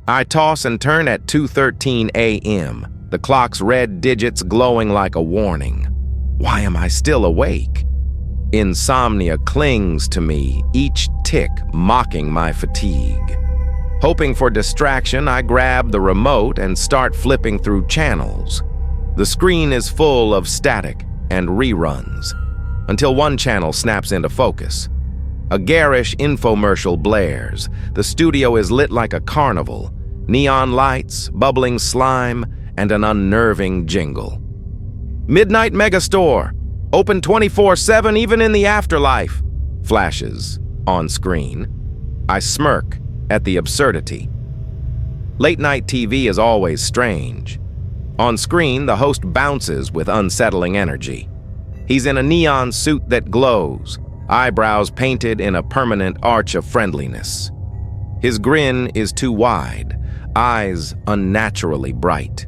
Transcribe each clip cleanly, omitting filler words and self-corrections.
I toss and turn at 2:13 a.m., the clock's red digits glowing like a warning. Why am I still awake? Insomnia clings to me, each tick mocking my fatigue. Hoping for distraction, I grab the remote and start flipping through channels. The screen is full of static and reruns, until one channel snaps into focus. A garish infomercial blares. The studio is lit like a carnival. Neon lights, bubbling slime, and an unnerving jingle. "Midnight Megastore, open 24/7 even in the afterlife," flashes on screen. I smirk at the absurdity. Late-night TV is always strange. On screen, the host bounces with unsettling energy. He's in a neon suit that glows, eyebrows painted in a permanent arch of friendliness. His grin is too wide, eyes unnaturally bright.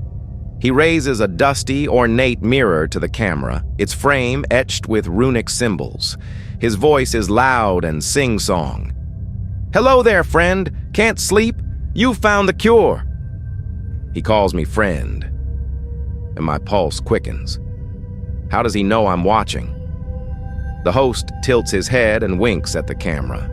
He raises a dusty, ornate mirror to the camera, its frame etched with runic symbols. His voice is loud and sing-song. "Hello there, friend. Can't sleep? You've found the cure." He calls me friend, and my pulse quickens. How does he know I'm watching? The host tilts his head and winks at the camera.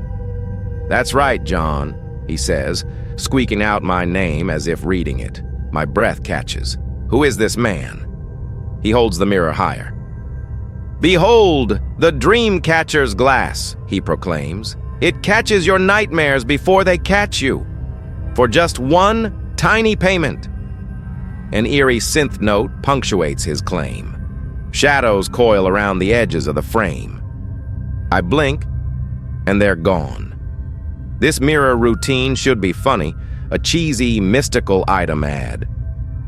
"That's right, John," he says, squeaking out my name as if reading it. My breath catches. Who is this man? He holds the mirror higher. "Behold, the dream catcher's glass," he proclaims. "It catches your nightmares before they catch you. For just one tiny payment." An eerie synth note punctuates his claim. Shadows coil around the edges of the frame. I blink, and they're gone. This mirror routine should be funny, a cheesy, mystical item ad.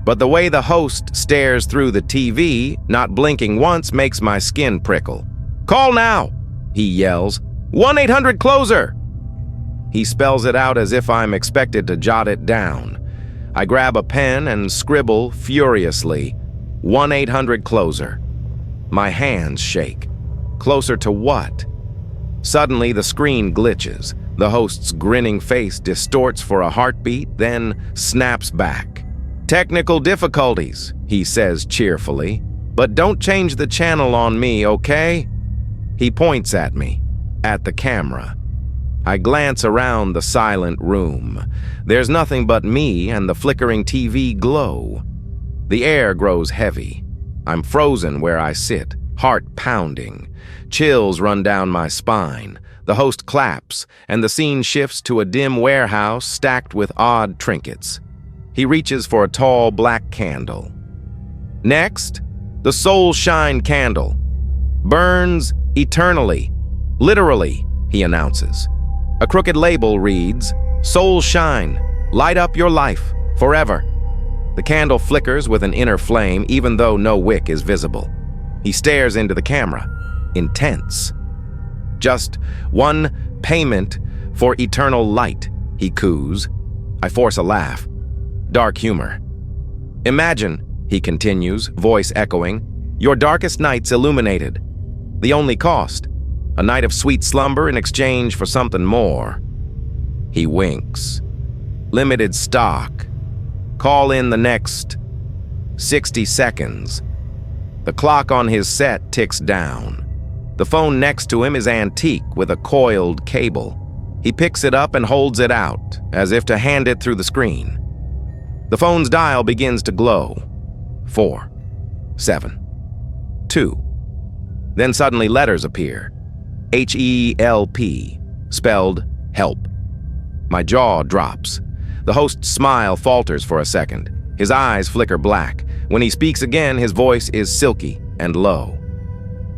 But the way the host stares through the TV, not blinking once, makes my skin prickle. "Call now," he yells. 1-800-CLOSER! He spells it out as if I'm expected to jot it down. I grab a pen and scribble furiously. 1-800-CLOSER. My hands shake. Closer to what? Suddenly, the screen glitches. The host's grinning face distorts for a heartbeat, then snaps back. "Technical difficulties," he says cheerfully. "But don't change the channel on me, okay?" He points at me, at the camera. I glance around the silent room. There's nothing but me and the flickering TV glow. The air grows heavy. I'm frozen where I sit, heart pounding. Chills run down my spine. The host claps, and the scene shifts to a dim warehouse stacked with odd trinkets. He reaches for a tall black candle. Next, the Soul Shine candle. "Burns eternally. Literally," he announces. A crooked label reads, "Soul Shine. Light up your life. Forever." The candle flickers with an inner flame, even though no wick is visible. He stares into the camera, intense. "Just one payment for eternal light," he coos. I force a laugh. Dark humor. "Imagine," he continues, voice echoing, "your darkest nights illuminated. The only cost, a night of sweet slumber in exchange for something more." He winks. "Limited stock. Call in the next 60 seconds. The clock on his set ticks down. The phone next to him is antique with a coiled cable. He picks it up and holds it out, as if to hand it through the screen. The phone's dial begins to glow. 4, 7, 2. Then suddenly letters appear. HELP, spelled help. My jaw drops. The host's smile falters for a second. His eyes flicker black. When he speaks again, his voice is silky and low.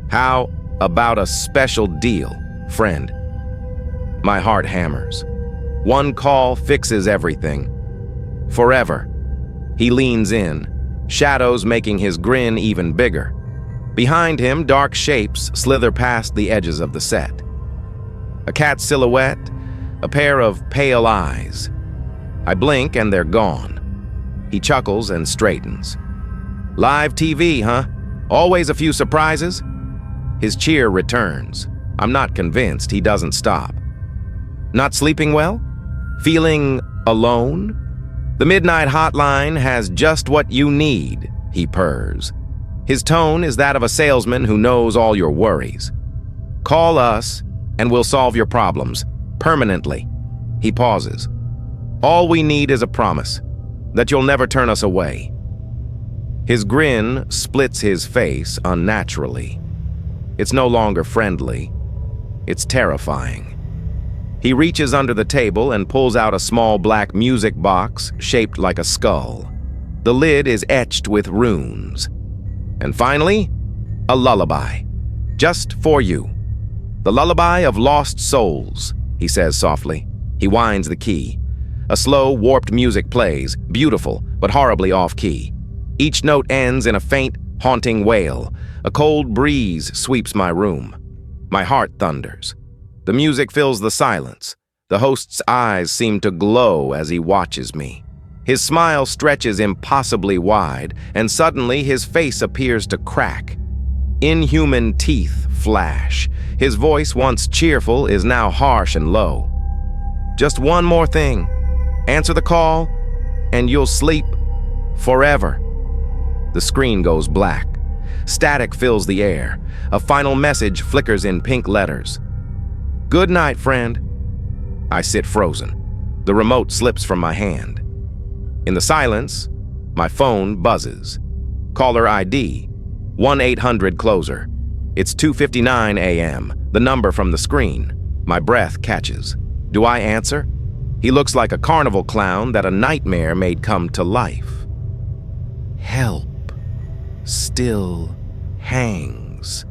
"How about a special deal, friend?" My heart hammers. One call fixes everything. Forever. He leans in, shadows making his grin even bigger. Behind him, dark shapes slither past the edges of the set. A cat's silhouette, a pair of pale eyes. I blink and they're gone. He chuckles and straightens. "Live TV, huh? Always a few surprises?" His cheer returns. I'm not convinced he doesn't stop. "Not sleeping well? Feeling alone?" The Midnight Hotline has just what you need, he purrs. His tone is that of a salesman who knows all your worries. Call us, and we'll solve your problems, permanently. He pauses. All we need is a promise, that you'll never turn us away. His grin splits his face unnaturally. It's no longer friendly. It's terrifying. He reaches under the table and pulls out a small black music box shaped like a skull. The lid is etched with runes. And finally, a lullaby. Just for you. The lullaby of lost souls, he says softly. He winds the key. A slow, warped music plays, beautiful, but horribly off-key. Each note ends in a faint, haunting wail. A cold breeze sweeps my room. My heart thunders. The music fills the silence. The host's eyes seem to glow as he watches me. His smile stretches impossibly wide, and suddenly his face appears to crack. Inhuman teeth flash. His voice, once cheerful, is now harsh and low. Just one more thing. Answer the call, and you'll sleep forever. The screen goes black. Static fills the air. A final message flickers in pink letters. Good night, friend. I sit frozen. The remote slips from my hand. In the silence, my phone buzzes. Caller ID, 1-800-CLOSER. It's 2:59 a.m., the number from the screen. My breath catches. Do I answer? He looks like a carnival clown that a nightmare made come to life. Help still hangs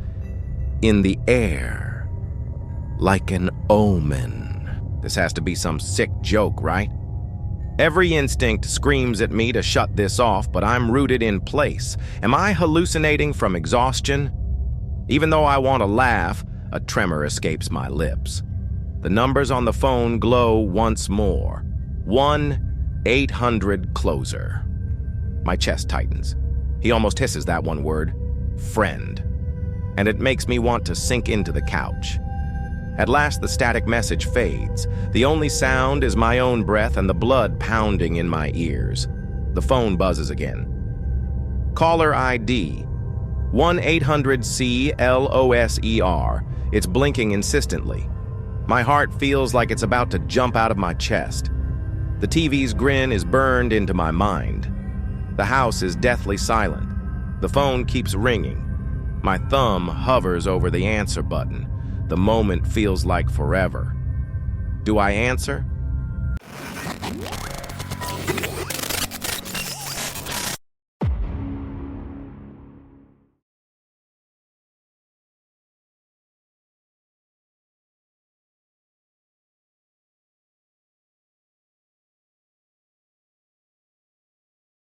in the air like an omen. This has to be some sick joke, right? Every instinct screams at me to shut this off, but I'm rooted in place. Am I hallucinating from exhaustion? Even though I want to laugh, a tremor escapes my lips. The numbers on the phone glow once more. 1-800-CLOSER. My chest tightens. He almost hisses that one word, friend. And it makes me want to sink into the couch. At last, the static message fades. The only sound is my own breath and the blood pounding in my ears. The phone buzzes again. Caller ID, 1-800-CLOSER. It's blinking insistently. My heart feels like it's about to jump out of my chest. The TV's grin is burned into my mind. The house is deathly silent. The phone keeps ringing. My thumb hovers over the answer button. The moment feels like forever. Do I answer?